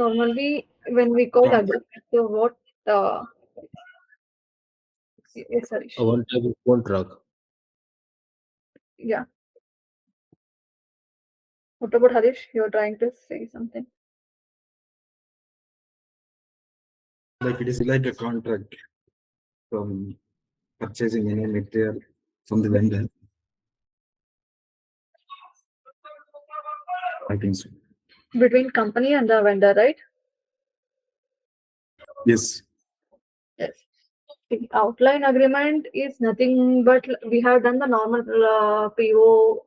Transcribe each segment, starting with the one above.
normally when we call agreement, so what? Yes, Harish. One type of contract. Yeah. What about Harish? You're trying to say something. Like it is like a contract from purchasing any material from the vendor. I think so. Between company and the vendor, right? Yes. Yes. The outline agreement is nothing but we have done the normal PO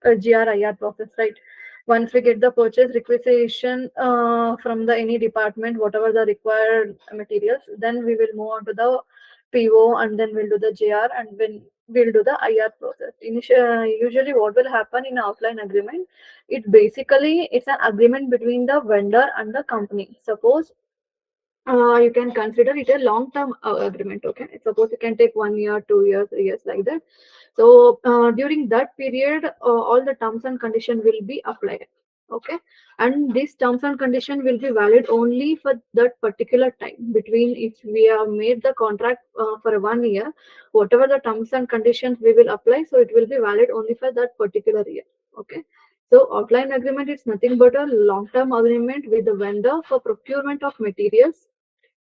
GRIR process, right? Once we get the purchase requisition from the any department, whatever the required materials, then we will move on to the PO and then we'll do the GR and then we'll do the IR process. Usually what will happen in outline agreement, it's an agreement between the vendor and the company. Suppose you can consider it a long-term agreement. Okay, suppose you can take 1 year, 2 years, 3 years, like that. So during that period, all the terms and condition will be applied. Okay, and these terms and condition will be valid only for that particular time. Between if we have made the contract for 1 year, whatever the terms and conditions we will apply, so it will be valid only for that particular year. Okay. So outline agreement is nothing but a long-term agreement with the vendor for procurement of materials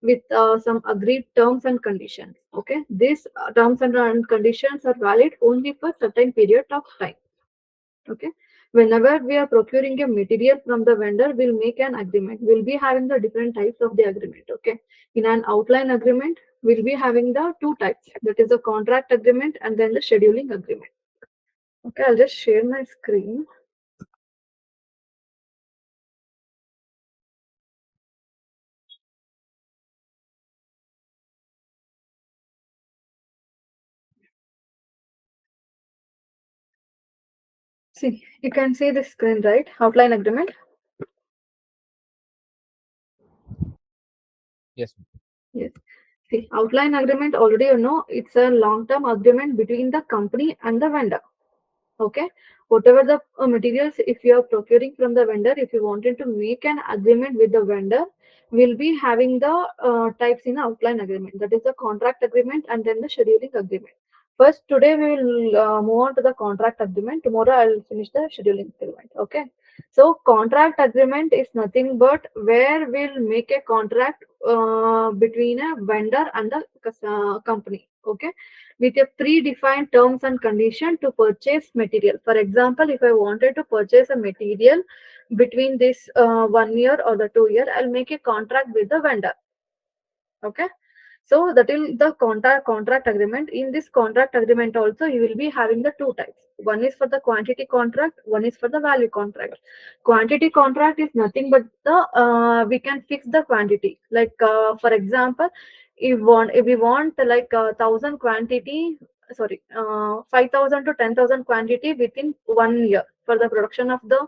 with some agreed terms and conditions. Okay, these terms and conditions are valid only for certain period of time. Okay, whenever we are procuring a material from the vendor, we'll make an agreement. We'll be having the different types of the agreement. Okay, in an outline agreement, we'll be having the two types. That is the contract agreement and then the scheduling agreement. Okay, I'll just share my screen. See, you can see the screen, right? Outline agreement. Yes. Yes. See, outline agreement already it's a long-term agreement between the company and the vendor. Okay. Whatever the materials, if you are procuring from the vendor, if you wanted to make an agreement with the vendor, we'll be having the types in outline agreement. That is the contract agreement and then the scheduling agreement. First, today we will move on to the contract agreement. Tomorrow I'll finish the scheduling agreement. Okay. So contract agreement is nothing but where we'll make a contract between a vendor and the company. Okay, with a predefined terms and condition to purchase material. For example, if I wanted to purchase a material between this 1 year or the 2 year, I'll make a contract with the vendor. Okay. So that is the contract agreement. In this contract agreement also, you will be having the two types. One is for the quantity contract, one is for the value contract. Quantity contract is nothing but the we can fix the quantity. Like for example, if we want like 1,000 quantity, sorry, 5,000 to 10,000 quantity within 1 year for the production of the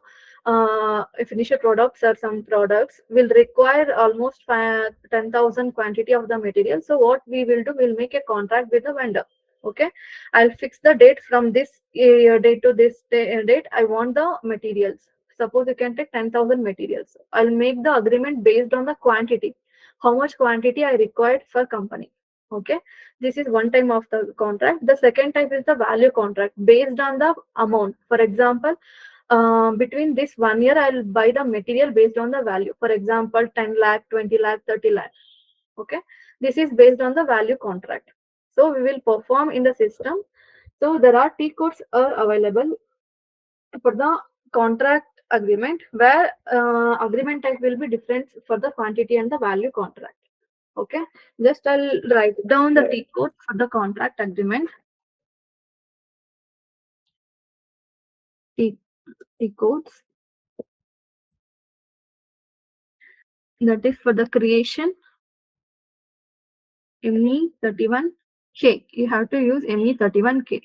finished products or some products will require almost 10,000 quantity of the material. So what we will do, we'll make a contract with the vendor. Okay, I'll fix the date from this date to this date. I want the materials. Suppose you can take 10,000 materials. I'll make the agreement based on the quantity, how much quantity I required for company. Okay, this is one type of the contract. The second type is the value contract based on the amount. For example, between this 1 year, I'll buy the material based on the value. For example, 10 lakh, 20 lakh, 30 lakh. Okay. This is based on the value contract. So we will perform in the system. So there are T codes are available for the contract agreement where agreement type will be different for the quantity and the value contract. Okay. Just I'll write down the T code for the contract agreement. T codes. That is for the creation ME31K. You have to use ME31K.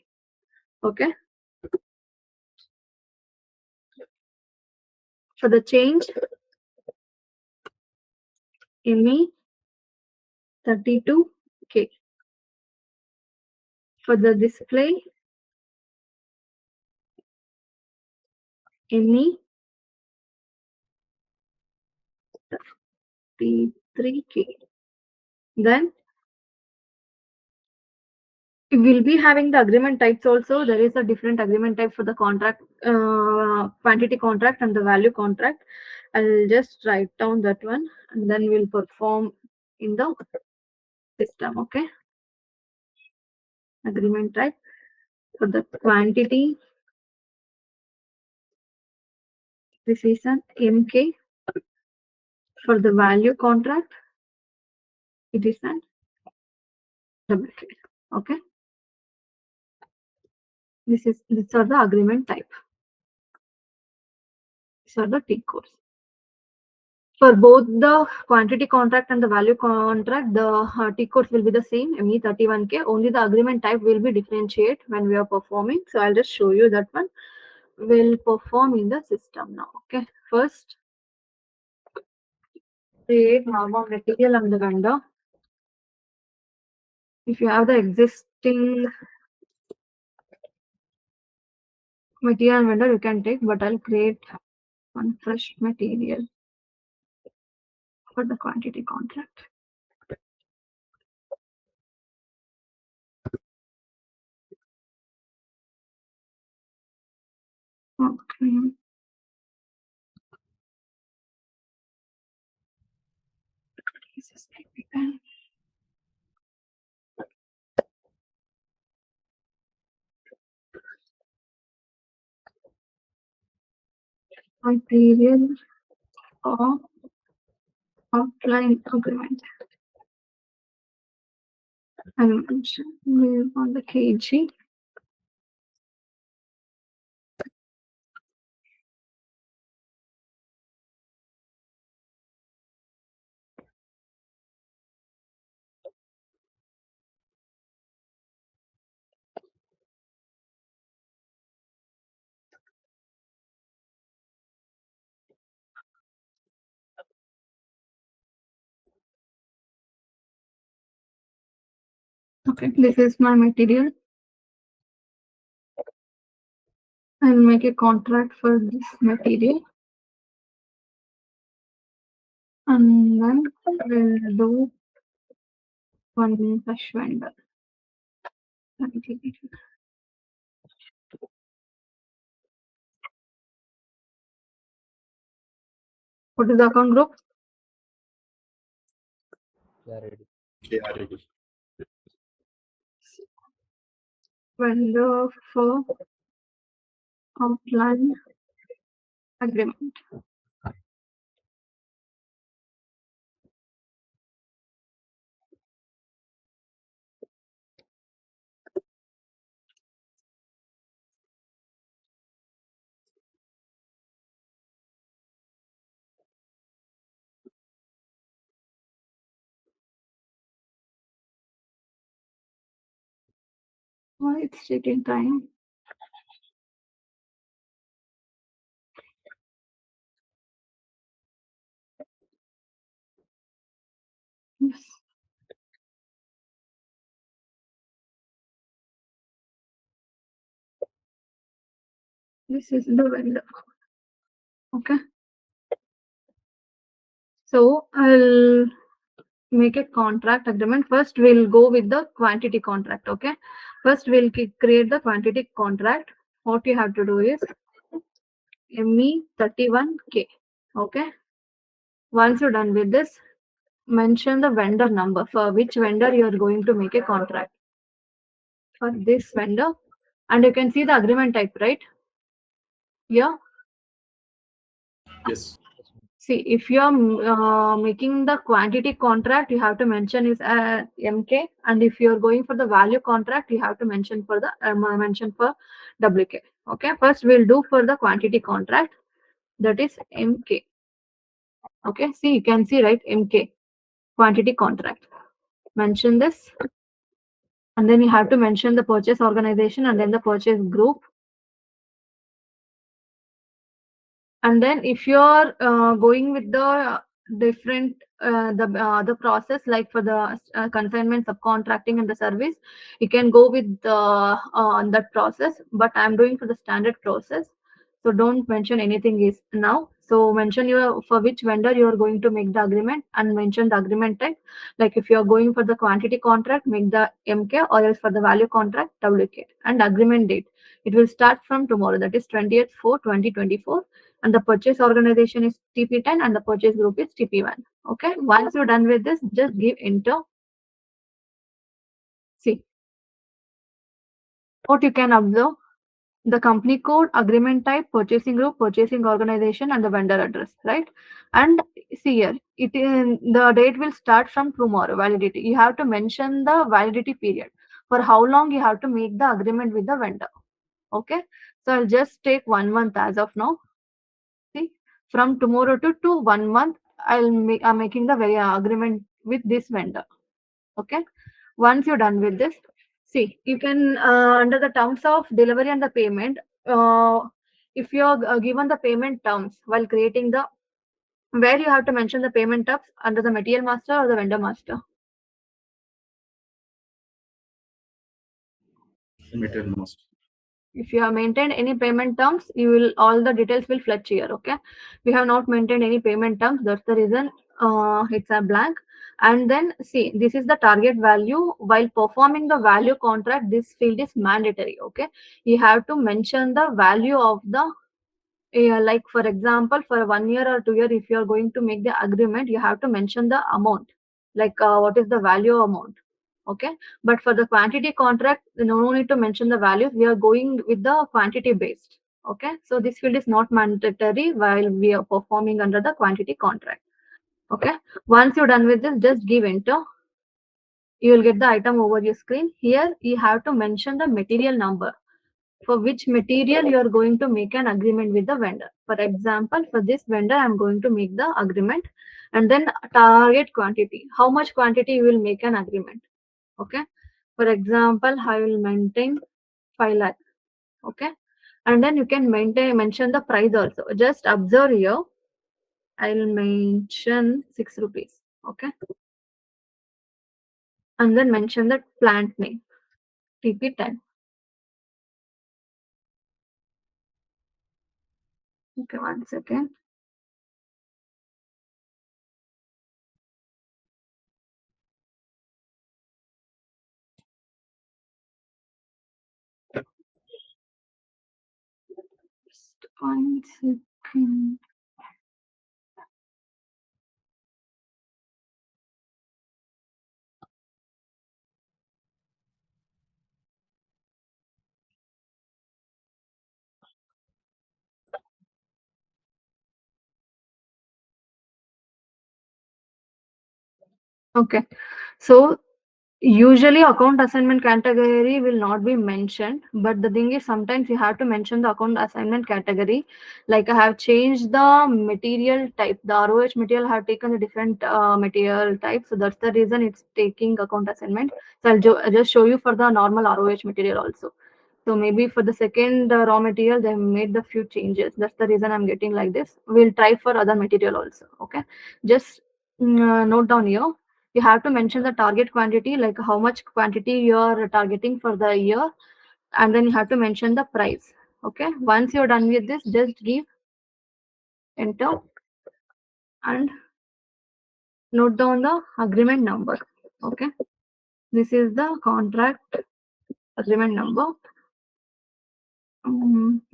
Okay. For the change, ME32K. For the display, ME 43K. Then we'll be having the agreement types also. There is a different agreement type for the contract, quantity contract and the value contract. I'll just write down that one and then we'll perform in the system. Okay. Agreement type for the quantity. This is an MK. For the value contract, it is an WK. Okay. These are the agreement type. These are the T codes. For both the quantity contract and the value contract, the T codes will be the same, ME31K. Only the agreement type will be differentiate when we are performing. So I'll just show you that one. We'll perform in the system now. Okay. First, create normal material and the vendor. If you have the existing material and vendor, you can take, but I'll create one fresh material for the quantity contract. Okay. This is typical. Material or outline agreement. I mentioned on the kg. Okay, this is my material. I'll make a contract for this material. And then we'll do one fresh vendor. What is the account group? KRAD. Vendor for outline agreement. Why it's taking time? Yes. This is the vendor. Okay. So I'll make a contract agreement. First, we'll go with the quantity contract. Okay. First, we'll create the quantity contract. What you have to do is ME31K. Okay. Once you're done with this, mention the vendor number for which vendor you are going to make a contract. For this vendor, and you can see the agreement type, right? Yeah. Yes. See, if you are making the quantity contract, you have to mention is MK, and if you are going for the value contract, you have to mention for the WK. Okay, first we'll do for the quantity contract, that is MK. Okay, see, you can see, right, MK, quantity contract. Mention this, and then you have to mention the purchase organization and then the purchase group. And then if you're going with the different the process, like for the consignment, subcontracting and the service, you can go with that process, but I'm doing for the standard process, so don't mention anything is now. So mention your for which vendor you are going to make the agreement and mention the agreement type. Like if you are going for the quantity contract, make the MK, or else for the value contract, WK. And agreement date. It will start from tomorrow, that is 20th 4 2024. And the purchase organization is TP10 and the purchase group is TP1. Okay. Once you're done with this, just give enter. See what you can observe: the company code, agreement type, purchasing group, purchasing organization, and the vendor address, right? And see here, it is the date will start from tomorrow. Validity. You have to mention the validity period for how long you have to make the agreement with the vendor. Okay. So I'll just take 1 month as of now. See, from tomorrow to 1 month, I'm making the very agreement with this vendor. Okay. Once you're done with this, see, you can under the terms of delivery and the payment, if you're given the payment terms while creating the, where you have to mention the payment terms, under the material master or the vendor master. Material master. If you have maintained any payment terms, you will, all the details will fetch here. Okay. We have not maintained any payment terms. That's the reason it's a blank. And then see, this is the target value. While performing the value contract, this field is mandatory. Okay. You have to mention the value of the, like for example, for 1 year or 2 year, if you are going to make the agreement, you have to mention the amount, like what is the value amount. Okay. But for the quantity contract, no need to mention the values. We are going with the quantity based. Okay. So this field is not mandatory while we are performing under the quantity contract. Okay. Once you're done with this, just give enter. You will get the item over your screen. Here you have to mention the material number for which material you are going to make an agreement with the vendor. For example, for this vendor, I'm going to make the agreement, and then target quantity. How much quantity you will make an agreement? Okay. For example, I will maintain 5 lakh. Okay. And then you can mention the price also. Just observe here. I'll mention 6 rupees. Okay. And then mention the plant name, TP10. Okay, 1 second. Just 1 second. Okay. So usually account assignment category will not be mentioned, but the thing is sometimes you have to mention the account assignment category. Like I have changed the material type. The ROH material I have taken a different material type. So that's the reason it's taking account assignment. So I'll just show you for the normal ROH material also. So maybe for the second raw material, they made the few changes. That's the reason I'm getting like this. We'll try for other material also. Okay. Just note down here. You have to mention the target quantity, like how much quantity you are targeting for the year. And then you have to mention the price. Okay. Once you're done with this, just give enter and note down the agreement number. Okay. This is the contract agreement number.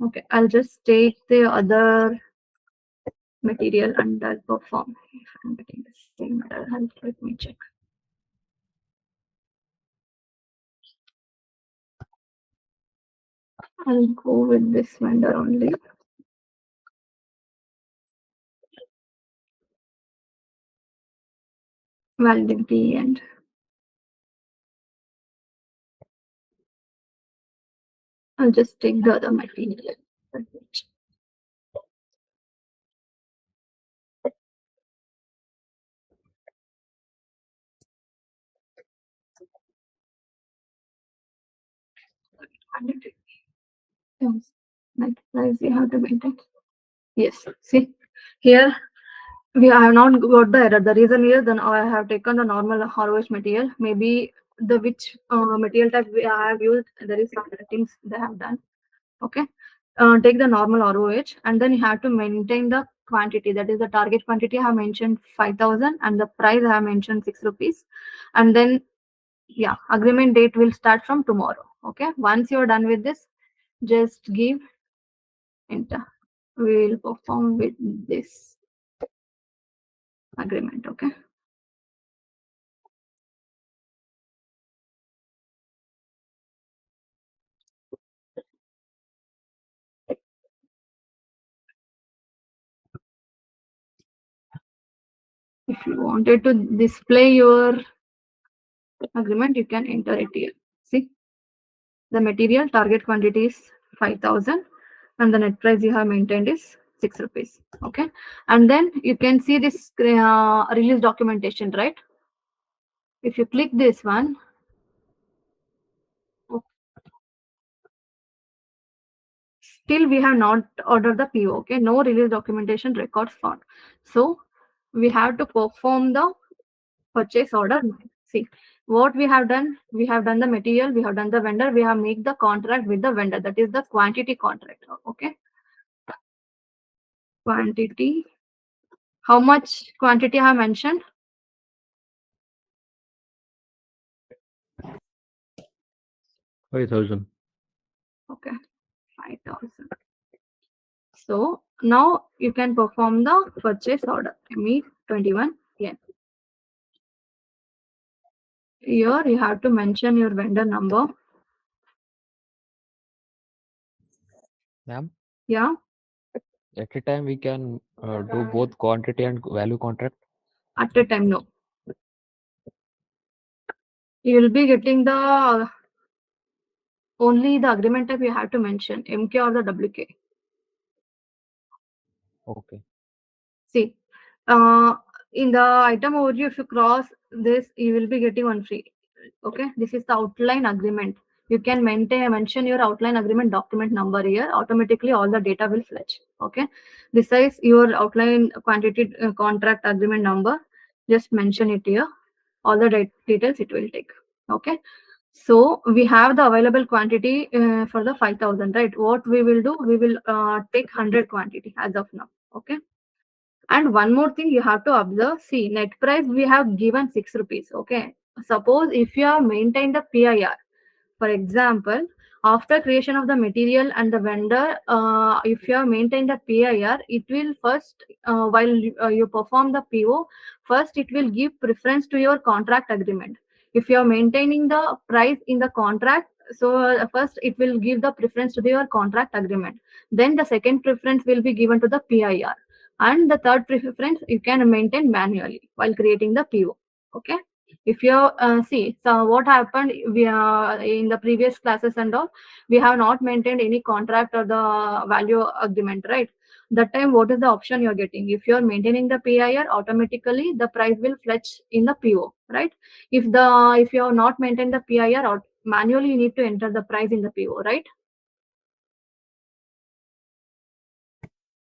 Okay, I'll just take the other material and I'll perform. If I'm getting the same material, let me check. I'll go with this vendor only. Validity and I'll just take the other material. Yes, like price you have to maintain. Yes, see here we have not got the error. The reason is then I have taken the normal ROH material. Maybe the which material type I have used, there is some settings they have done. Okay. Take the normal ROH and then you have to maintain the quantity, that is the target quantity I have mentioned 5,000 and the price I have mentioned 6 rupees. And then yeah, agreement date will start from tomorrow. Okay, once you're done with this, just give enter. We will perform with this agreement. Okay. If you wanted to display your agreement, you can enter it here. See, the material target quantity is 5,000 and the net price you have maintained is 6 rupees. Okay, and then you can see this release documentation, right? If you click this one, still we have not ordered the PO. Okay, no release documentation records found. So we have to perform the purchase order. See what we have done. We have done the material, we have done the vendor, we have made the contract with the vendor. That is the quantity contract. Okay, quantity. How much quantity I have mentioned? 5,000. Okay, 5,000. So now you can perform the purchase order. Me 21 yen. Here you have to mention your vendor number. Ma'am, Yeah. at a time we can do both quantity and value contract. At a time, no. You will be getting the only the agreement type you have to mention, MK or the WK. Okay. See, in the item overview, if you cross this, you will be getting one free. Okay, this is the outline agreement. You can mention your outline agreement document number here. Automatically, all the data will fetch. Okay, besides your outline quantity contract agreement number, just mention it here. All the details it will take. Okay, so we have the available quantity for the 5,000, right? What we will do, we will take 100 quantity as of now. Okay. And one more thing you have to observe, see, net price we have given 6 rupees. Okay. Suppose if you have maintained the PIR, for example, after creation of the material and the vendor, if you have maintained the PIR, it will first, while you perform the PO, first it will give preference to your contract agreement. If you are maintaining the price in the contract, so first it will give the preference to your contract agreement. Then the second preference will be given to the PIR. And the third preference you can maintain manually while creating the PO. Okay. If you see, so what happened, we in the previous classes and all, we have not maintained any contract or the value agreement, right? That time what is the option you're getting? If you're maintaining the PIR, automatically the price will fetch in the PO, right? If you have not maintained the PIR, or manually you need to enter the price in the PO, right?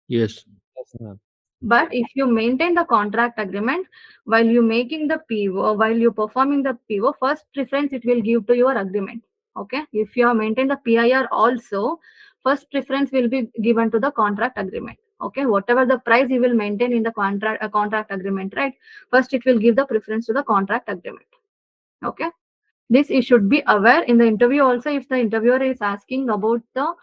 Yes. Yes, ma'am. But if you maintain the contract agreement while you making the PO, while you performing the PO, first preference it will give to your agreement. Okay. If you have maintained the PIR also, first preference will be given to the contract agreement. Okay. Whatever the price you will maintain in the contract agreement, right? First it will give the preference to the contract agreement. Okay. This you should be aware in the interview also. If the interviewer is asking about the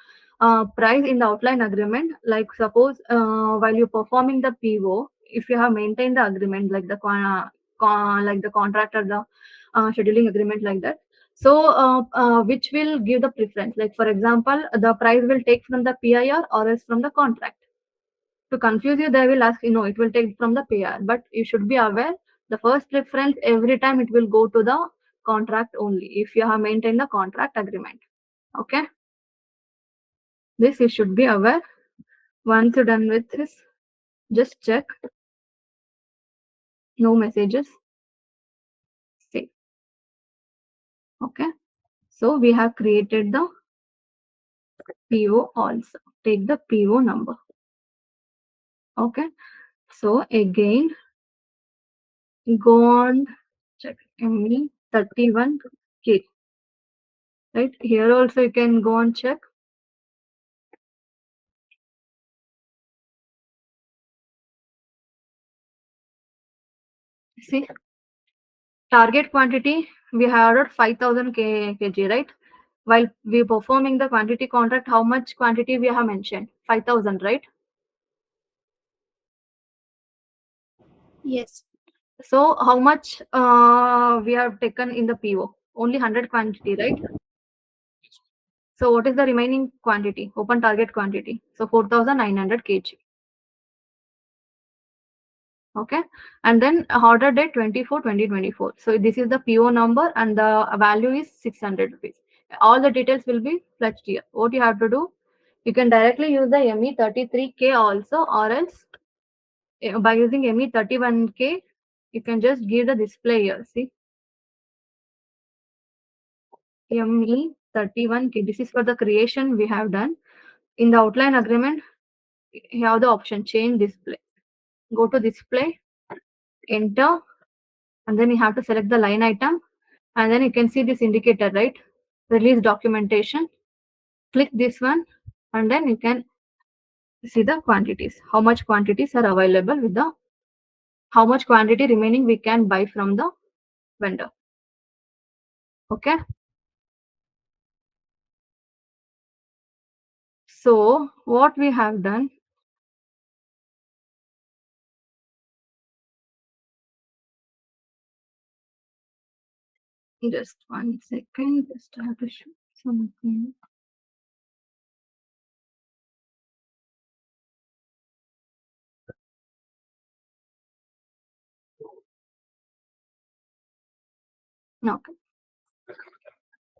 price in the outline agreement, like suppose while you performing the PO, if you have maintained the agreement like the like the contract or the scheduling agreement like that, so which will give the preference, like for example the price will take from the PIR or else from the contract. To confuse you, they will ask, you know, it will take from the PR, but you should be aware the first preference every time it will go to the contract only if you have maintained the contract agreement. Okay. This you should be aware. Once you're done with this, just check. No messages. Save. Okay. So we have created the PO also. Take the PO number. Okay. So again, go on, check ME 31K. Right here also you can go and check. See, target quantity, we have ordered 5,000 kg, right? While we performing the quantity contract, how much quantity we have mentioned? 5,000, right? Yes. So how much we have taken in the PO? Only 100 quantity, right? So what is the remaining quantity? Open target quantity. So 4,900 kg. Okay. And then order date 24/2024. So this is the PO number and the value is 600 rupees. All the details will be fetched here. What you have to do, you can directly use the ME33K also, or else by using ME31K, you can just give the display here. See, ME31K. This is for the creation we have done. In the outline agreement, you have the option change display. Go to display, enter, and then you have to select the line item, and then you can see this indicator, right? Release documentation. Click this one, and then you can see the quantities. How much quantities are available with the, how much quantity remaining we can buy from the vendor. Okay. So what we have done, just 1 second, just have to show something. Okay.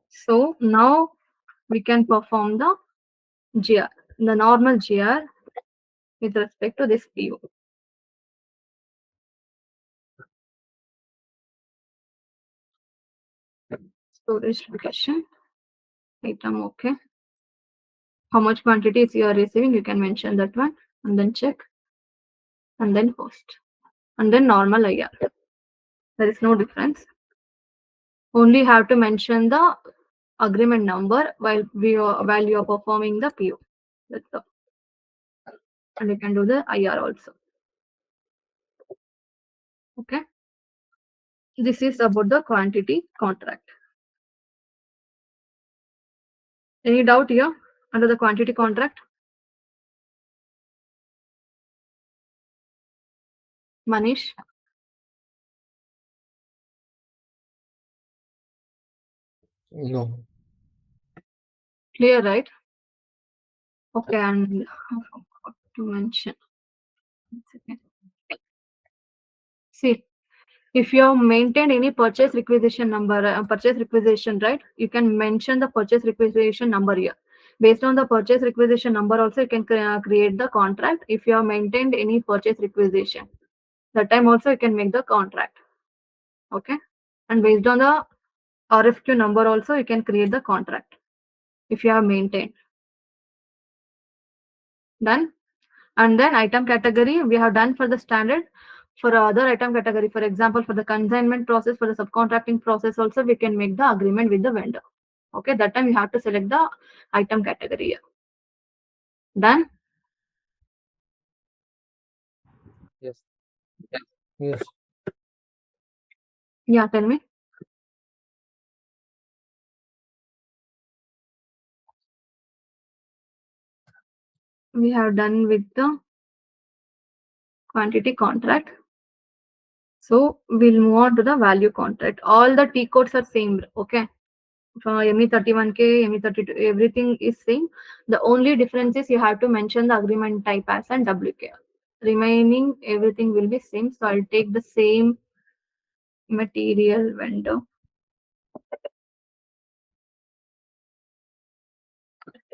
So now we can perform the GR, the normal GR with respect to this PO. Storage location, item, okay. How much quantities you are receiving, you can mention that one, and then check, and then post, and then normal IR. There is no difference. Only have to mention the agreement number while you are performing the PO. That's all. And you can do the IR also. Okay. This is about the quantity contract. Any doubt here under the quantity contract? Manish? No. Clear, right? Okay, and I forgot to mention. 1 second. See, if you have maintained any purchase requisition number, purchase requisition, right? You can mention the purchase requisition number here. Based on the purchase requisition number, also you can create the contract. If you have maintained any purchase requisition, that time also you can make the contract. Okay, and based on the RFQ number, also you can create the contract if you have maintained. Done. And then item category we have done for the standard. For other item category, for example, for the consignment process, for the subcontracting process also, we can make the agreement with the vendor. Okay, that time you have to select the item category here. Done. Yes. Yes. Yeah, tell me. We have done with the quantity contract. So we'll move on to the value contract. All the T codes are same. Okay. For ME31K, ME32, everything is same. The only difference is you have to mention the agreement type as and WK. Remaining everything will be same. So I'll take the same material vendor.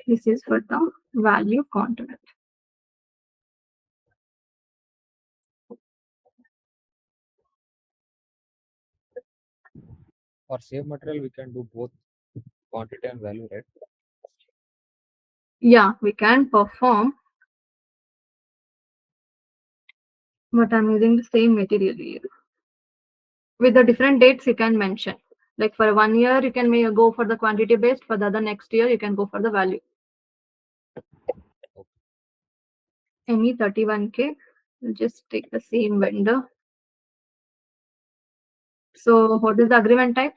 This is for the value contract. For same material, we can do both quantity and value, right? Yeah, we can perform, but I'm using the same material here. With the different dates you can mention. Like for 1 year, you can go for the quantity based. For the other next year, you can go for the value. ME31K, we'll just take the same vendor. So what is the agreement type?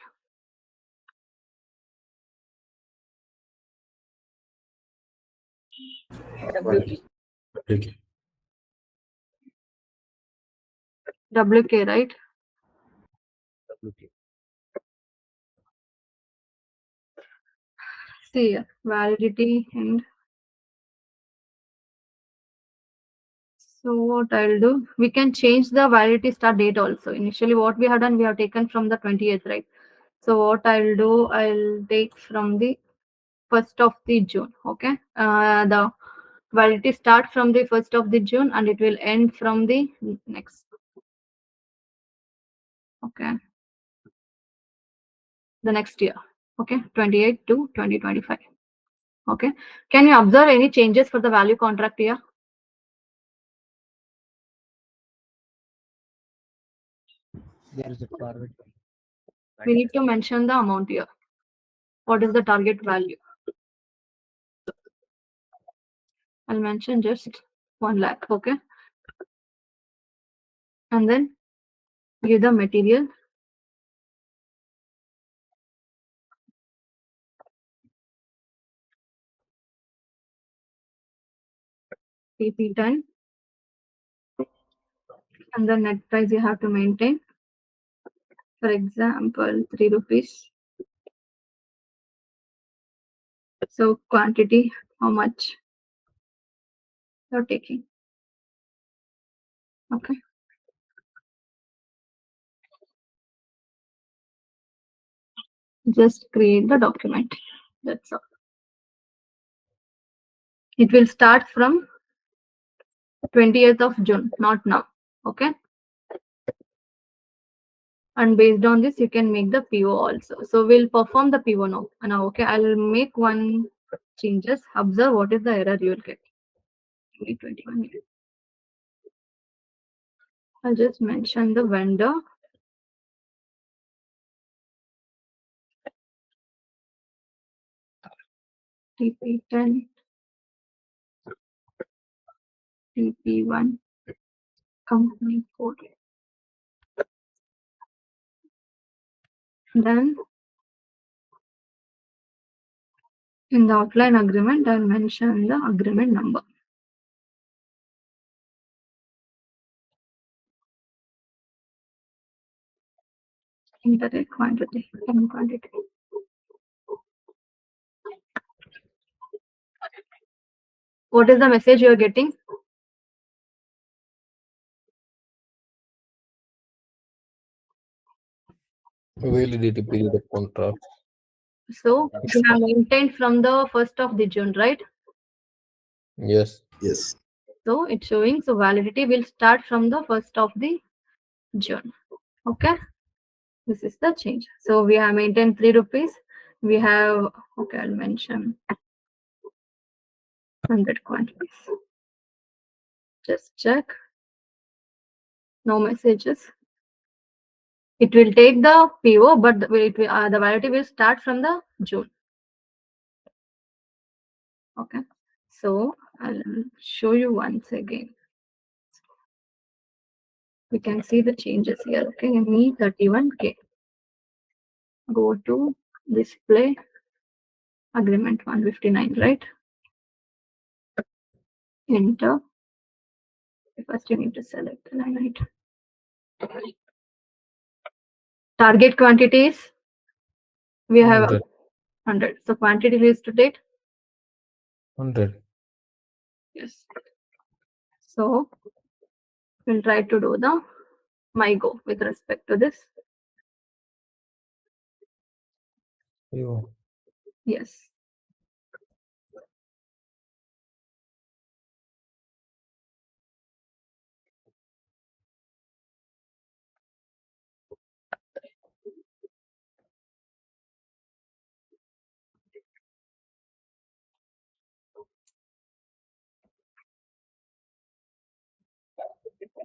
WK. Okay. WK, right? WK. See here, validity and so what I'll do, we can change the validity start date also. Initially what we have done, we have taken from the 28th, right? So what I'll do, I'll take from the 1st of the June, okay? The validity start from the 1st of the June and it will end from the next. Okay. The next year, okay? 28 to 2025. Okay. Can you observe any changes for the value contract here? There is a target. We need to mention the amount here. What is the target value? I'll mention just 1 lakh, okay? And then give the material. PP done. And the net price you have to maintain. For example, 3 rupees. So quantity, how much you're taking. Okay. Just create the document. That's all. It will start from 20th of June, not now. Okay. And based on this, you can make the PO also. So we'll perform the PO now. Okay, I'll make one changes. Observe what is the error you will get. 2021. I'll just mention the vendor. TP10, TP1, company code. Then in the outline agreement, I'll mention the agreement number. Indirect quantity, and quantity. What is the message you are getting? Validity period of contract. So we have maintained from the 1st of the June, right? Yes. Yes. So it's showing, so validity will start from the 1st of the June. Okay. This is the change. So we have maintained 3 rupees. We have, okay, I'll mention 100 quantities. Just check. No messages. It will take the PO, but the validity will start from the June. Okay. So I'll show you once again. We can see the changes here. Okay. Me 31K. Go to display agreement 159, right? Enter. First you need to select the line item. Target quantities. We have 100. So quantity is to date. 100. Yes. So we'll try to do the MyGo with respect to this. You. Yes.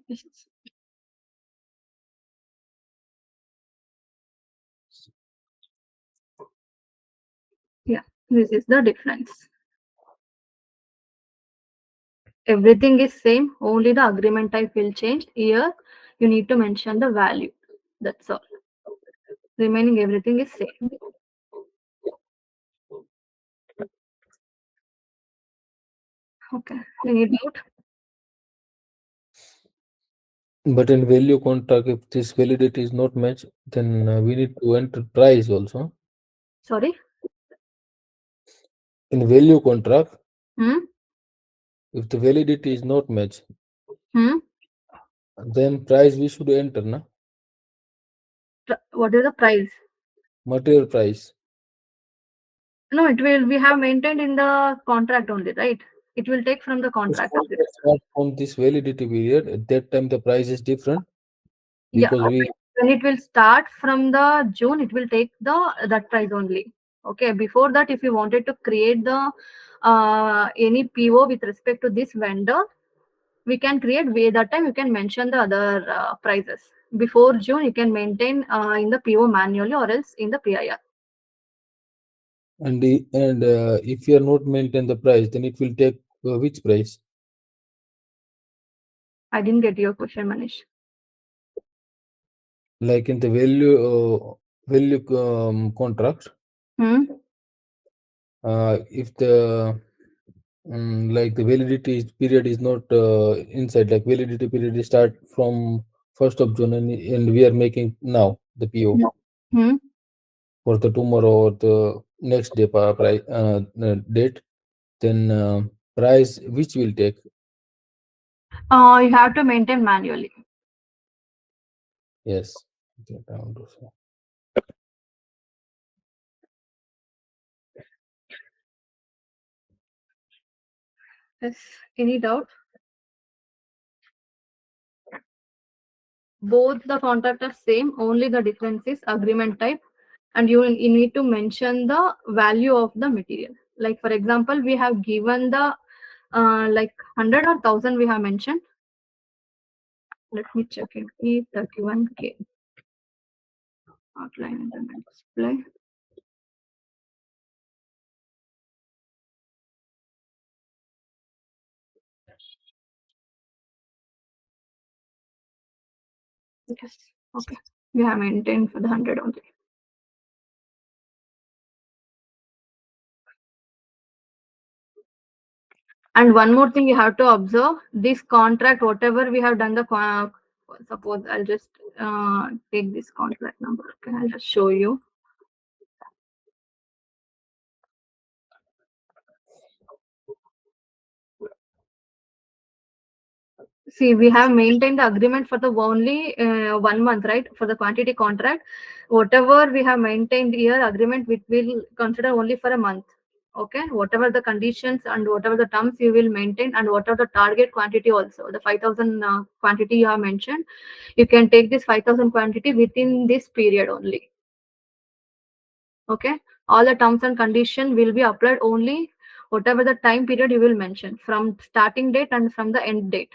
Yes. Yeah, this is the difference. Everything is same, only the agreement type will change. Here you need to mention the value. That's all. Remaining everything is same. Okay. Any doubt? But in value contract, if this validity is not matched, then we need to enter price also. Sorry. In value contract, Hmm. if the validity is not matched, Hmm. then price we should enter, na? What is the price? Material price. No, it will. We have maintained in the contract only, right? It will take from the This contract. contract starts from this validity period. At that time, the price is different Yeah. because we When it will start from the June, it will take that price only. Okay. Before that, if you wanted to create the any PO with respect to this vendor, we can create way that time you can mention the other prices. Before June, you can maintain in the PO manually or else in the PIR. and if you are not maintain the price, then it will take which price? I didn't get your question, Manish. Like in the value contract, Hmm. if the like the validity period is not inside, like validity period is start from 1st of June, and we are making now the PO Hmm. for the tomorrow or the next day price date, then price which will take. You have to maintain manually. Yes. Okay, down to so. Yes. Any doubt? Both the contract are same, only the difference is agreement type, and you need to mention the value of the material. Like for example, we have given the like 100 or 1000 we have mentioned. Let me check it. E31K. Outline and then display. Yes. Okay. We have maintained for the 100 only. And one more thing you have to observe, this contract, whatever we have done suppose I'll just take this contract number. Okay, I'll just show you. See, we have maintained the agreement for the only 1 month, right? For the quantity contract, whatever we have maintained here, agreement we will consider only for a month. Okay, whatever the conditions and whatever the terms you will maintain, and whatever the target quantity also, the 5000 quantity you have mentioned, you can take this 5000 quantity within this period only. Okay, all the terms and condition will be applied only whatever the time period you will mention from starting date and from the end date.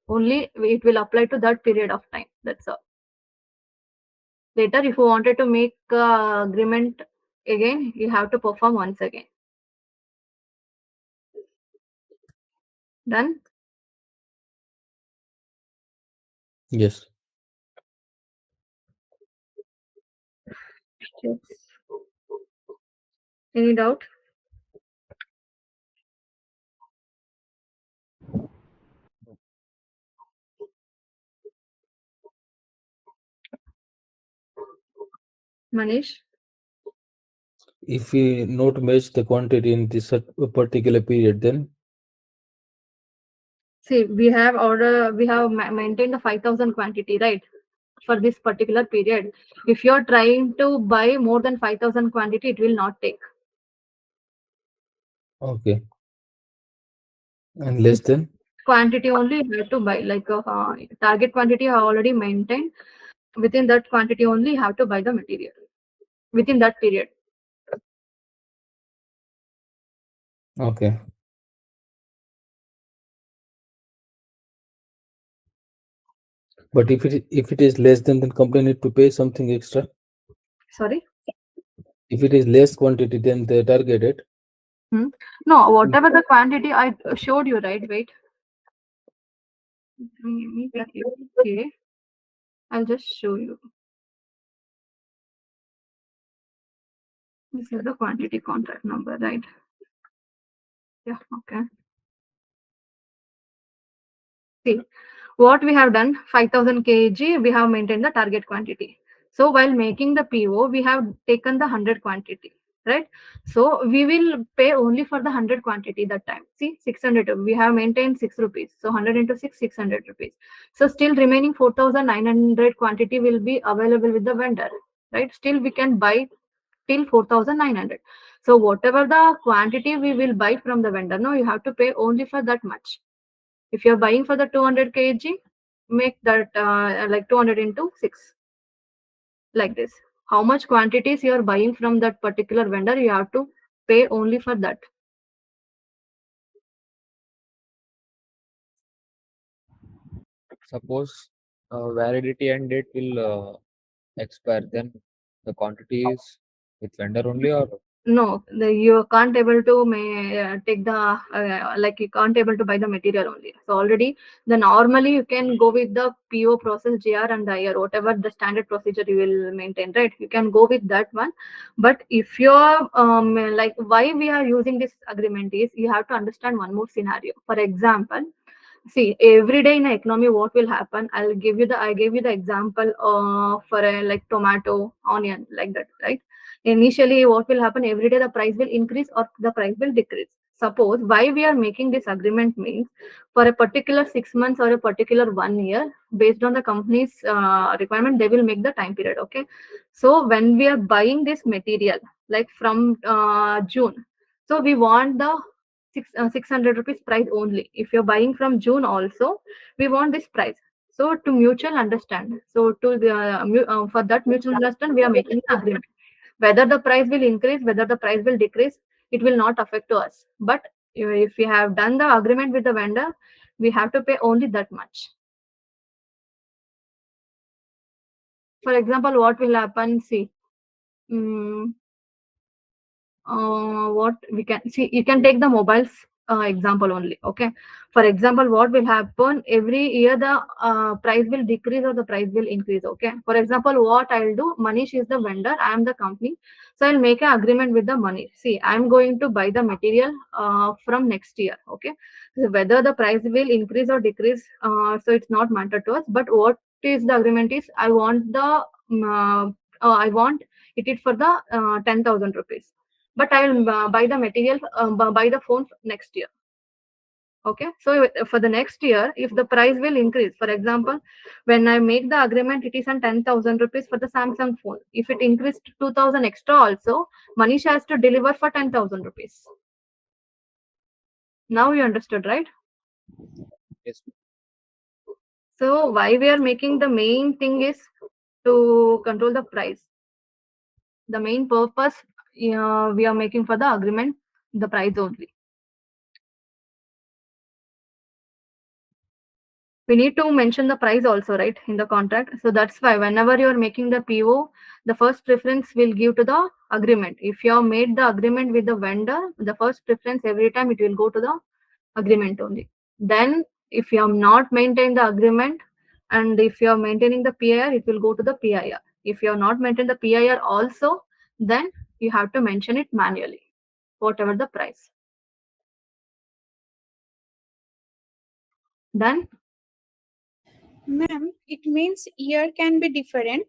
Only it will apply to that period of time. That's all. Later, if you wanted to make agreement again, you have to perform once again. Done? Yes. Yes. Any doubt? Manish? If we not match the quantity in this particular period, then See, we have maintained the 5000 quantity, right? For this particular period. If you're trying to buy more than 5000 quantity, it will not take. okay. And less than? Quantity only you have to buy. Like target quantity are already maintained. Within that quantity only you have to buy the material. Within that period. Okay. But if it is less than, then company need to pay something extra. Sorry? If it is less quantity than the targeted, No, whatever the quantity I showed you, right? Wait. Okay. I'll just show you. This is the quantity contract number, right? Yeah, okay. See, what we have done, 5000 kg, we have maintained the target quantity. So while making the PO, we have taken the 100 quantity, right? So we will pay only for the 100 quantity that time. See, 600, we have maintained 6 rupees. So 100 into 6, 600 rupees. So still remaining 4900 quantity will be available with the vendor, right? Still we can buy till 4900. So whatever the quantity we will buy from the vendor, no, you have to pay only for that much. If you're buying for the 200 kg, make that like 200 into 6, like this. How much quantities you're buying from that particular vendor, you have to pay only for that. Suppose validity and date will expire, then the quantity is with vendor only, or No, you can't able to take the like you can't able to buy the material only. So already the normally you can go with the PO process, GR and IR, whatever the standard procedure you will maintain, right? You can go with that one. But if you're like why we are using this agreement is you have to understand one more scenario. For example, see, every day in economy, what will happen? I gave you the example for a like tomato, onion, like that, right? Initially, what will happen? Every day the price will increase or the price will decrease. Suppose why we are making this agreement means for a particular 6 months or a particular 1 year, based on the company's requirement, they will make the time period. Okay. So when we are buying this material, like from June, so we want the 600 rupees price only. If you're buying from June also, we want this price. So to mutual understand. So to the for that mutual understand, we are making an agreement. Whether the price will increase, whether the price will decrease, it will not affect to us. But if we have done the agreement with the vendor, we have to pay only that much. For example, what will happen? See, mm, what we can see, you can take the mobiles example only. Okay, for example, what will happen every year, the price will decrease or the price will increase. Okay, for example, what I'll do, Manish is the vendor, I am the company, so I'll make an agreement with the Manish. See, I'm going to buy the material from next year. Okay, so whether the price will increase or decrease, so it's not matter to us. But what is the agreement is, I want the I want it for the 10,000 rupees, but I will buy the material, buy the phone next year. Okay, so for the next year, if the price will increase, for example, when I make the agreement, it is on 10,000 rupees for the Samsung phone. If it increased 2,000 extra also, Manish has to deliver for 10,000 rupees. Now you understood, right? yes, So why we are making, the main thing is to control the price. The main purpose we are making for the agreement, the price only. We need to mention the price also, right, in the contract. So that's why whenever you're making the PO, the first preference will give to the agreement. If you have made the agreement with the vendor, the first preference every time it will go to the agreement only. Then if you have not maintained the agreement, and if you are maintaining the PIR, it will go to the PIR. If you have not maintained the PIR also, then you have to mention it manually, whatever the price. Then Ma'am, it means year can be different,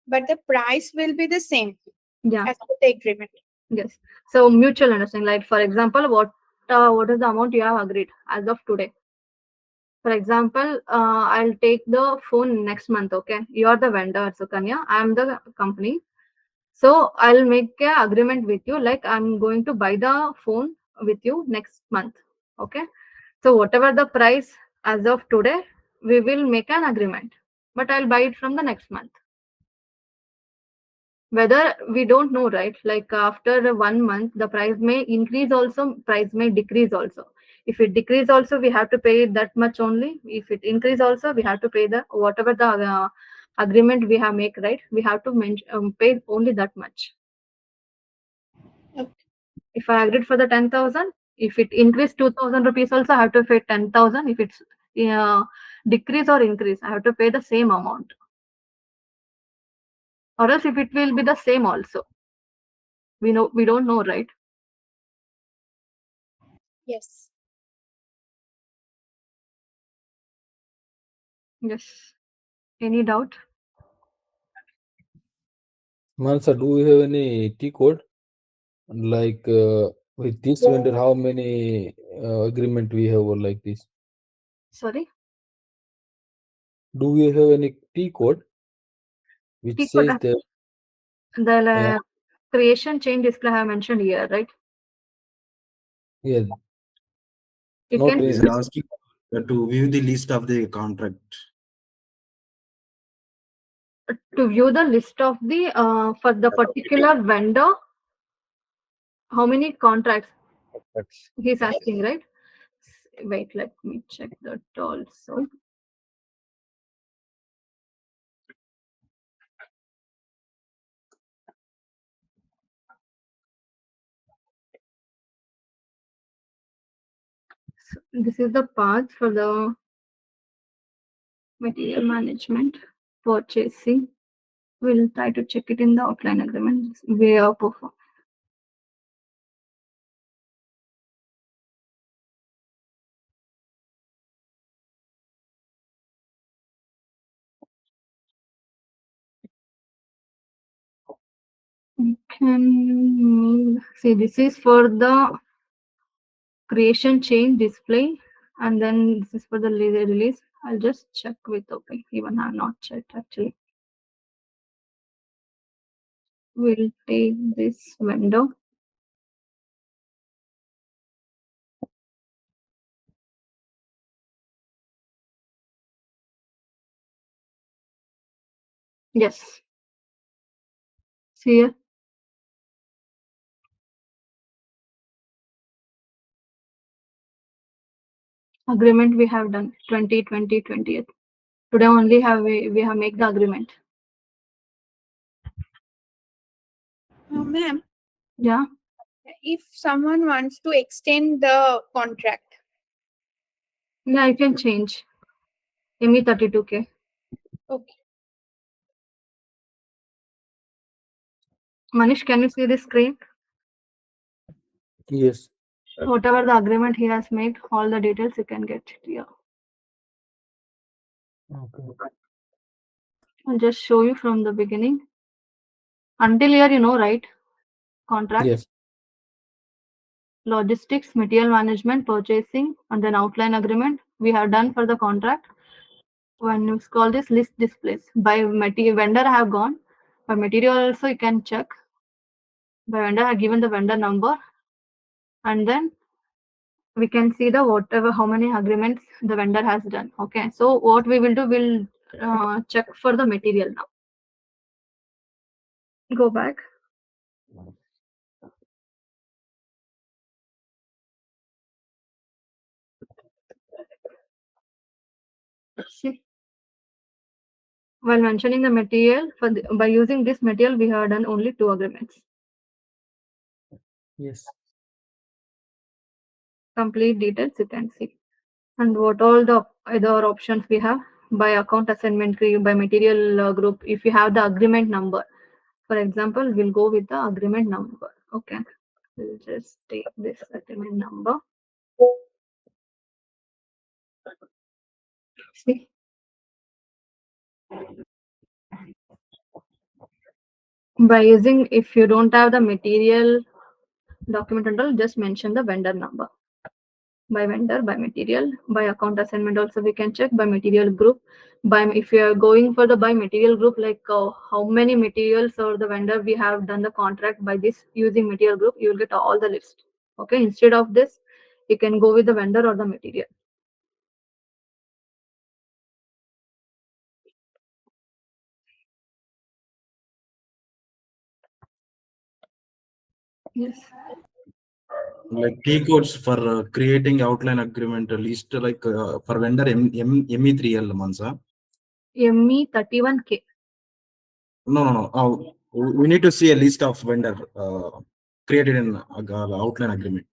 but the price will be the same yeah. as per the agreement. Yes. So mutual understanding. Like for example, what is the amount you have agreed as of today? For example, I'll take the phone next month. Okay, you are the vendor, Sukanya. I am the company. So I'll make an agreement with you. Like I'm going to buy the phone with you next month. Okay. So whatever the price as of today, we will make an agreement. But I'll buy it from the next month. Whether we don't know, right? Like after 1 month, the price may increase also, price may decrease also. If it decrease also, we have to pay that much only. If it increase also, we have to pay the whatever the agreement we have make, right? We have to pay only that much. Okay. If I agreed for the 10,000, if it increase 2,000 rupees also, I have to pay 10,000. If it's decrease or increase, I have to pay the same amount. Or else if it will be the same also. We don't know, right? Yes. Yes. Any doubt? Mansa, do we have any T code? Like with this vendor, how many agreement we have or like this? Sorry. Do we have any T code which T code, says that? the Yeah. creation chain display I have mentioned here, right? Yeah, You not can Is in, asking to view the list of the contract. to view the list of the for the particular vendor, how many contracts That's he's asking, right? Wait, let me check that also. So this is the path for the material management, purchasing. We'll try to check it in the outline agreement. Way of perform. You can see this is for the creation chain display, and then this is for the release. I'll just check with okay. Even I have not checked actually. We'll take this window. Yes. See here. Agreement we have done 2020 20th. Today only have we have make the agreement. Ma'am, Yeah. if someone wants to extend the contract, Yeah, you can change. ME 32K. okay. Manish, can you see the screen? yes. Whatever the agreement he has made, all the details you can get here. Okay. I'll just show you from the beginning. Until here, you know, right? Contract, Yes. logistics, material management, purchasing, and then outline agreement. We have done for the contract. When you scroll this list displays by material vendor, I have gone. By material also you can check. By vendor, I have given the vendor number, and then we can see the whatever how many agreements the vendor has done. Okay, so what we will do, we'll check for the material now. Go back. See, while mentioning the material for the, by using this material, we have done only 2 agreements. Yes. Complete details you can see, and what all the other options we have by account assignment group, by material group. If you have the agreement number, for example, we'll go with the agreement number. Okay, we'll just take this agreement number. See, by using, if you don't have the material document and all, just mention the vendor number. By vendor, by material, by account assignment also we can check, by material group. By if you are going for the by material group, like how many materials or the vendor we have done the contract by this using material group, you will get all the list. Okay, instead of this, you can go with the vendor or the material. Yes. Like T codes for creating outline agreement list, like for vendor ME3L, Mansa. ME 31K. No. We need to see a list of vendor created in outline agreement.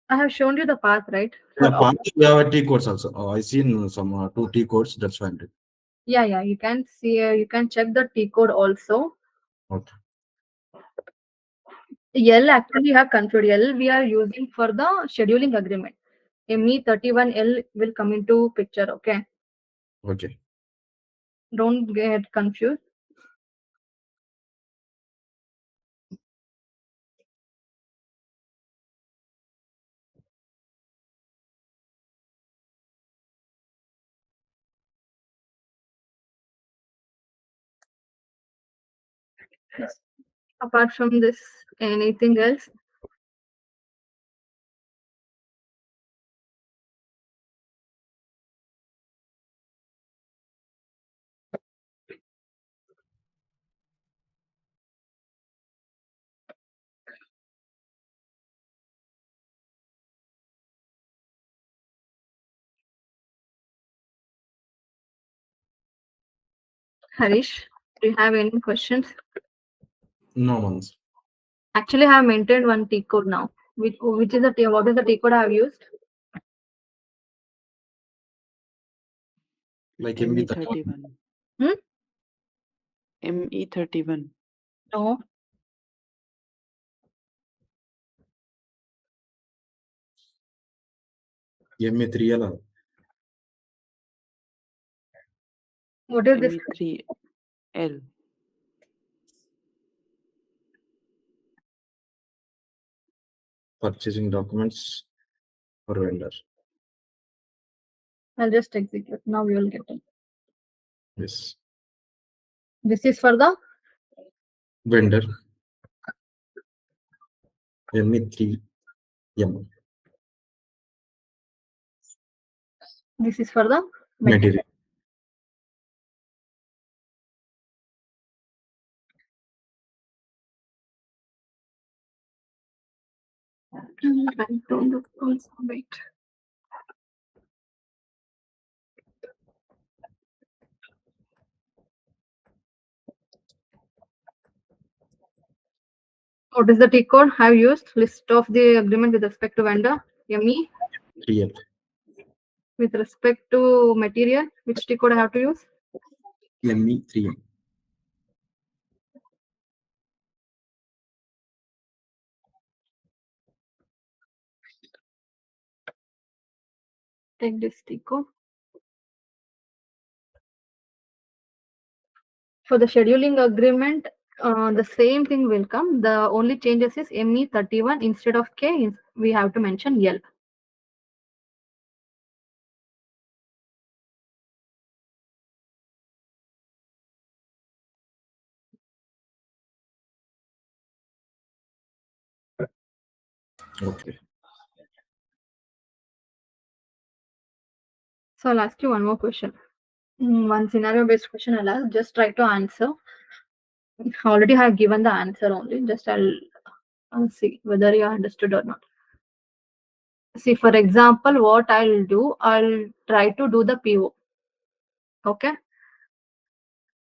I have shown you the path, right? Yeah, part we have T codes also. I seen some 2 T codes. That's fine. Yeah, you can see, you can check the T code also. Okay. L actually you have confused. L we are using for the scheduling agreement. ME31L will come into picture. Okay. Okay. Don't get confused. Yes. Apart from this, anything else? Harish, do you have any questions? No one's Actually, I have maintained one T code now. Which is the T, what is the T code I have used? like MB31. ME31. Hmm? ME31. No. MA3L. What is this? ME3L. Purchasing documents for vendor. I'll just execute. Now we will get it. Yes. This is for the Vendor. ME3M. this is for the Material. Wait. What is the T code I have used? List of the agreement with respect to vendor. ME. 3L. With respect to material, which T code I have to use? ME3M. Take this T code. For the scheduling agreement, the same thing will come. The only changes is ME31 instead of K, we have to mention L. Okay. So I'll ask you one more question. One scenario based question I'll ask. Just try to answer. Already have given the answer only. Just I'll see whether you understood or not. See, for example, what I'll do, I'll try to do the PO. Okay.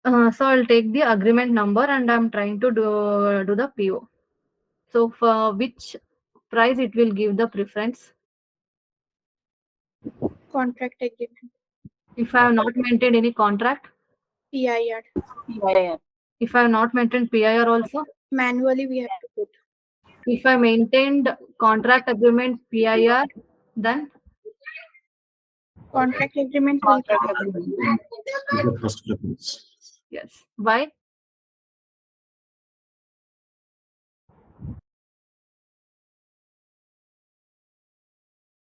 So I'll take the agreement number and I'm trying to do the PO. So for which price it will give the preference? Contract agreement. If I have not maintained any contract, PIR. if I have not maintained PIR also, Manually we have to put. if I maintained contract agreement PIR, then Contract agreement will come. The first preference. yes. Why?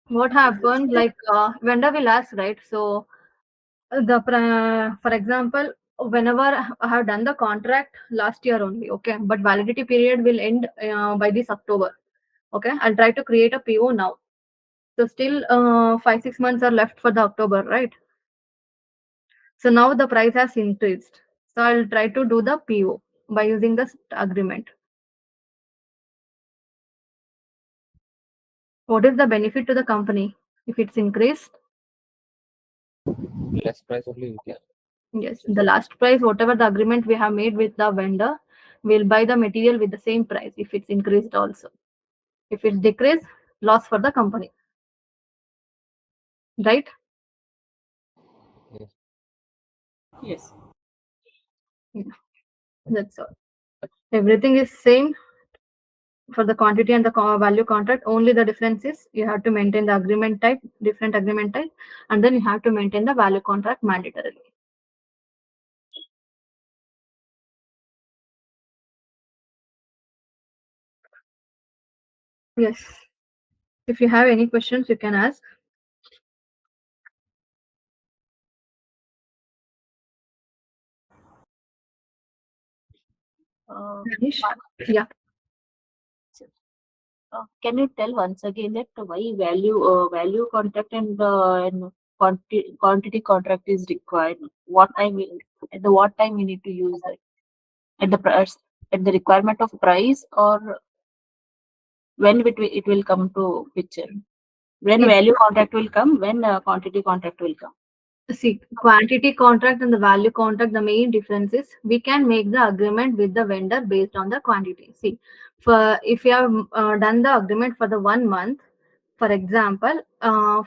What happened? Like vendor will ask, right? So for example, whenever I have done the contract last year only, okay, but validity period will end by this October. Okay, I'll try to create a PO now. So still 5-6 months are left for the October, right? So now the price has increased. So I'll try to do the PO by using the agreement. What is the benefit to the company if it's increased? Less price only we can. Yes, the last price, whatever the agreement we have made with the vendor, will buy the material with the same price if it's increased also. If it's decreased, loss for the company. Right? Yes. Yes. That's all. Everything is same. for the quantity and the value contract. Only the difference is you have to maintain the agreement type, different agreement type, and then you have to maintain the value contract mandatorily. Yes. If you have any questions, you can ask. Manish? Yeah. Can you tell once again that why value contract and quantity contract is required? What time at the what time we need to use that? At the price, at the requirement of price, or when it will come to picture? When It- value contract will come, when quantity contract will come. See, quantity contract and the value contract, the main difference is we can make the agreement with the vendor based on the quantity. See, for if you have done the agreement for the 1 month, for example, I'll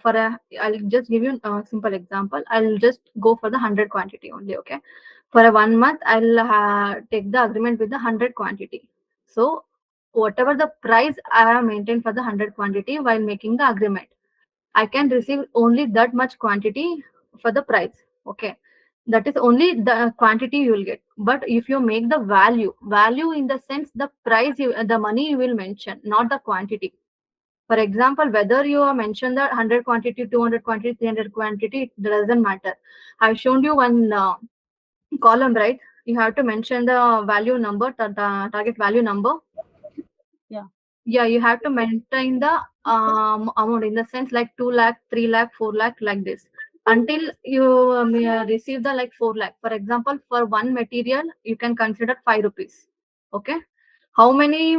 just give you a simple example. I'll just go for the 100 quantity only. Okay, for a 1 month, I'll take the agreement with the 100 quantity. So whatever the price I have maintained for the 100 quantity while making the agreement, I can receive only that much quantity for the price. Okay. That is only the quantity you will get. But if you make the value in the sense the price, the money you will mention, not the quantity. For example, whether you have mentioned the 100 quantity, 200 quantity, 300 quantity, it doesn't matter. I've shown you one column, right? You have to mention the value number, the target value number. Yeah, you have to maintain the amount in the sense like 2 lakh, 3 lakh, 4 lakh, like this until you receive the like 4 lakh. For example, for one material, you can consider 5 rupees. Okay. How many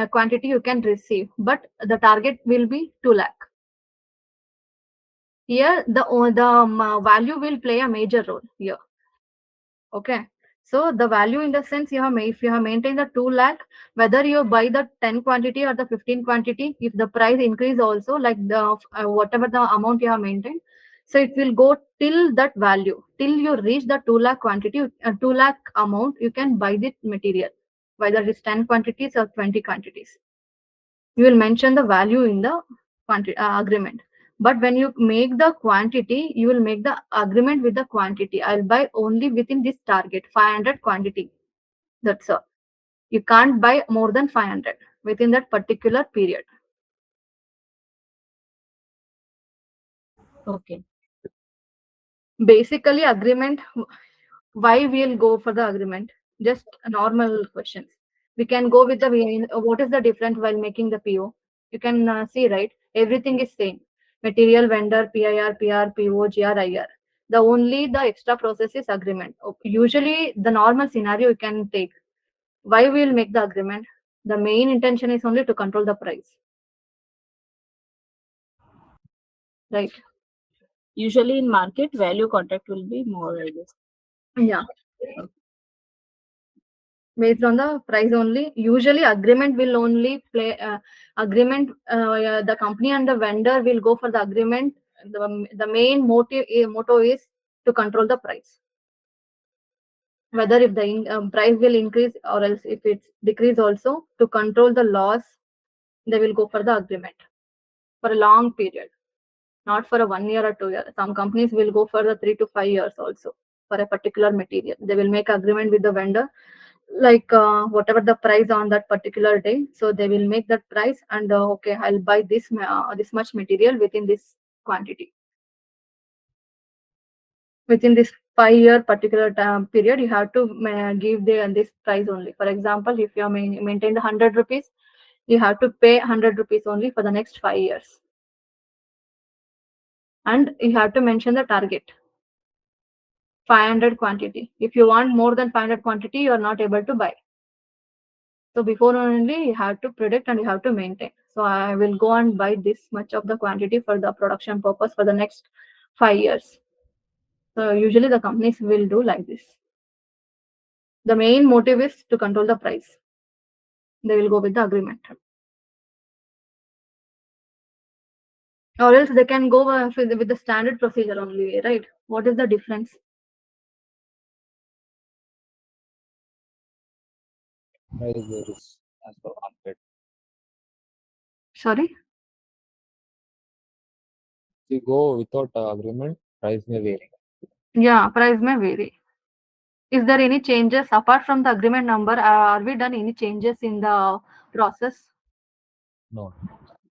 quantity you can receive, but the target will be 2 lakh. Here, the value will play a major role here. Okay. So the value in the sense you have if you have maintained the 2 lakh, whether you buy the 10 quantity or the 15 quantity, if the price increase also like the whatever the amount you have maintained, so it will go till that value, till you reach the 2 lakh quantity, 2 lakh amount, you can buy the material, whether it's 10 quantities or 20 quantities. You will mention the value in the agreement. But when you make the quantity, you will make the agreement with the quantity. I'll buy only within this target, 500 quantity. That's all. You can't buy more than 500 within that particular period. Okay. Basically, agreement, why we'll go for the agreement? Just normal questions. We can go with the, what is the difference while making the PO? You can see, right? Everything is same. Material, vendor, PIR, PR, PO, GR, IR. The extra process is agreement. Usually the normal scenario you can take. Why we'll make the agreement? The main intention is only to control the price. Right? Usually in market, value contract will be more, I guess. Yeah. Based on the price only. Usually agreement will only play agreement. The company and the vendor will go for the agreement. The main motto is to control the price. Whether if the price will increase or else if it's decrease also, to control the loss, they will go for the agreement for a long period, not for a 1 year or 2 years. Some companies will go for the 3 to 5 years also for a particular material. They will make agreement with the vendor, like whatever the price on that particular day. So they will make that price and okay, I'll buy this much material within this quantity. Within this 5-year particular time period, you have to give this price only. For example, if you are maintain the 100 rupees, you have to pay 100 rupees only for the next 5 years. And you have to mention the target. 500 quantity. If you want more than 500 quantity, you are not able to buy. So before only you have to predict and you have to maintain. So I will go and buy this much of the quantity for the production purpose for the next 5 years. So usually the companies will do like this. The main motive is to control the price. They will go with the agreement. Or else they can go with the standard procedure only, right? What is the difference? Price varies as per market. Sorry. If you go without agreement, price may vary. Yeah, price may vary. Is there any changes apart from the agreement number? Are we done any changes in the process? No.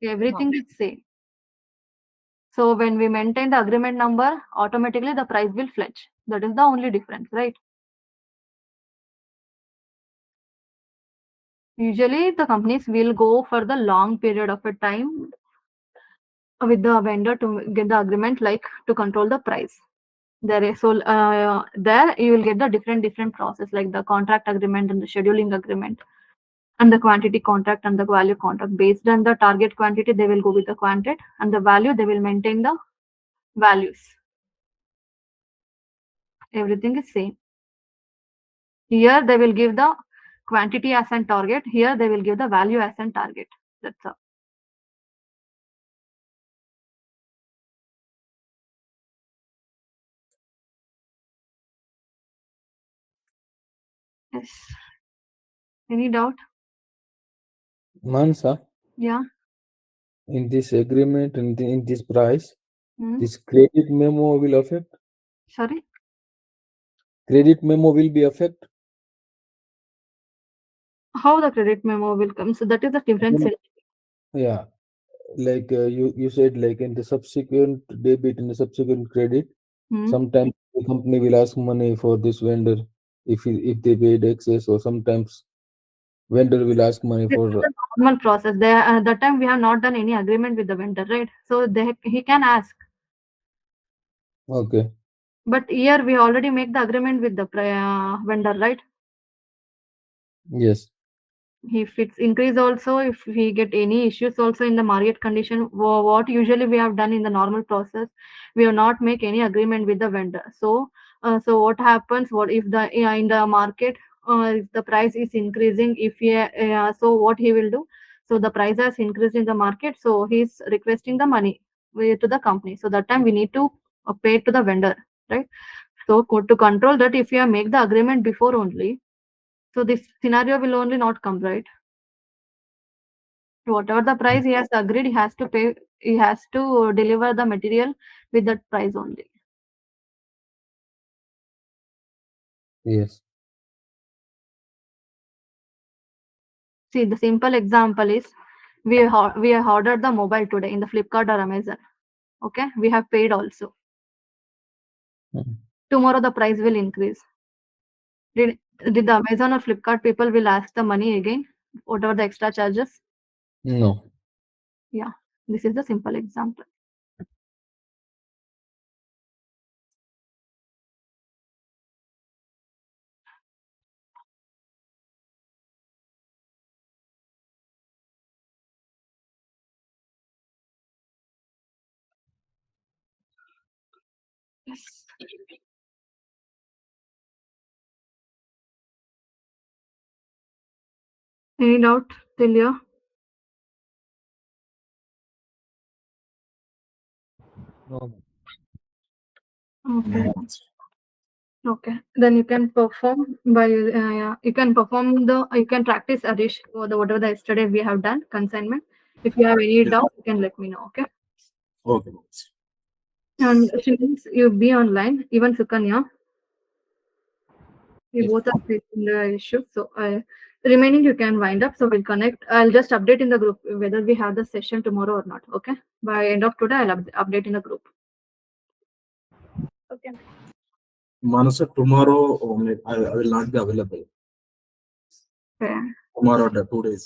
Everything is same. So when we maintain the agreement number, automatically the price will fetch. That is the only difference, right? Usually the companies will go for the long period of a time with the vendor to get the agreement, like to control the price. There is there you will get the different process, like the contract agreement and the scheduling agreement and the quantity contract and the value contract. Based on the target quantity, they will go with the quantity, and the value they will maintain the values. Everything is same. Here they will give the quantity as an target. Here they will give the value as an target. That's all. Yes. Any doubt? Mansa, Yeah. in this agreement and in this price, Hmm. this credit memo will affect? Sorry. Credit memo will be affect? How the credit memo will come? So that is the difference. Yeah, like you said, like in the subsequent debit and the subsequent credit, Hmm. sometimes the company will ask money for this vendor if they paid excess, or sometimes vendor will ask money This is for. the normal process. There, that time we have not done any agreement with the vendor, right? So he can ask. Okay. But here we already make the agreement with the vendor, right? Yes. If it's increase also, if we get any issues also in the market condition, what usually we have done in the normal process, we have not make any agreement with the vendor. So so what happens, what if the in the market if the price is increasing, if he so what he will do, so the price has increased in the market, so he's requesting the money to the company. So that time we need to pay to the vendor, right? So to control that, if you have make the agreement before only, so this scenario will only not come, right? Whatever the price he has agreed, he has to pay, he has to deliver the material with that price only. Yes. See, the simple example is we have ordered the mobile today in the Flipkart or Amazon. Okay, we have paid also. Mhm. Tomorrow the price will increase. Did the Amazon or Flipkart people will ask the money again, whatever the extra charges? No. Yeah, this is the simple example. Yes. Any doubt till here? No. Okay. Okay, then you can perform by yeah, you can perform you can practice Arish for the whatever the yesterday we have done consignment. If you have any Yes. doubt, you can let me know. Okay, Okay. and since you be online, even Sukanya, we Yes. both are facing the issue. So remaining you can wind up. So we'll connect. I'll just update in the group whether we have the session tomorrow or not. Okay, by end of today, I'll update in the group. Okay. Manasa, tomorrow I will not be available. Okay. Tomorrow, the 2 days.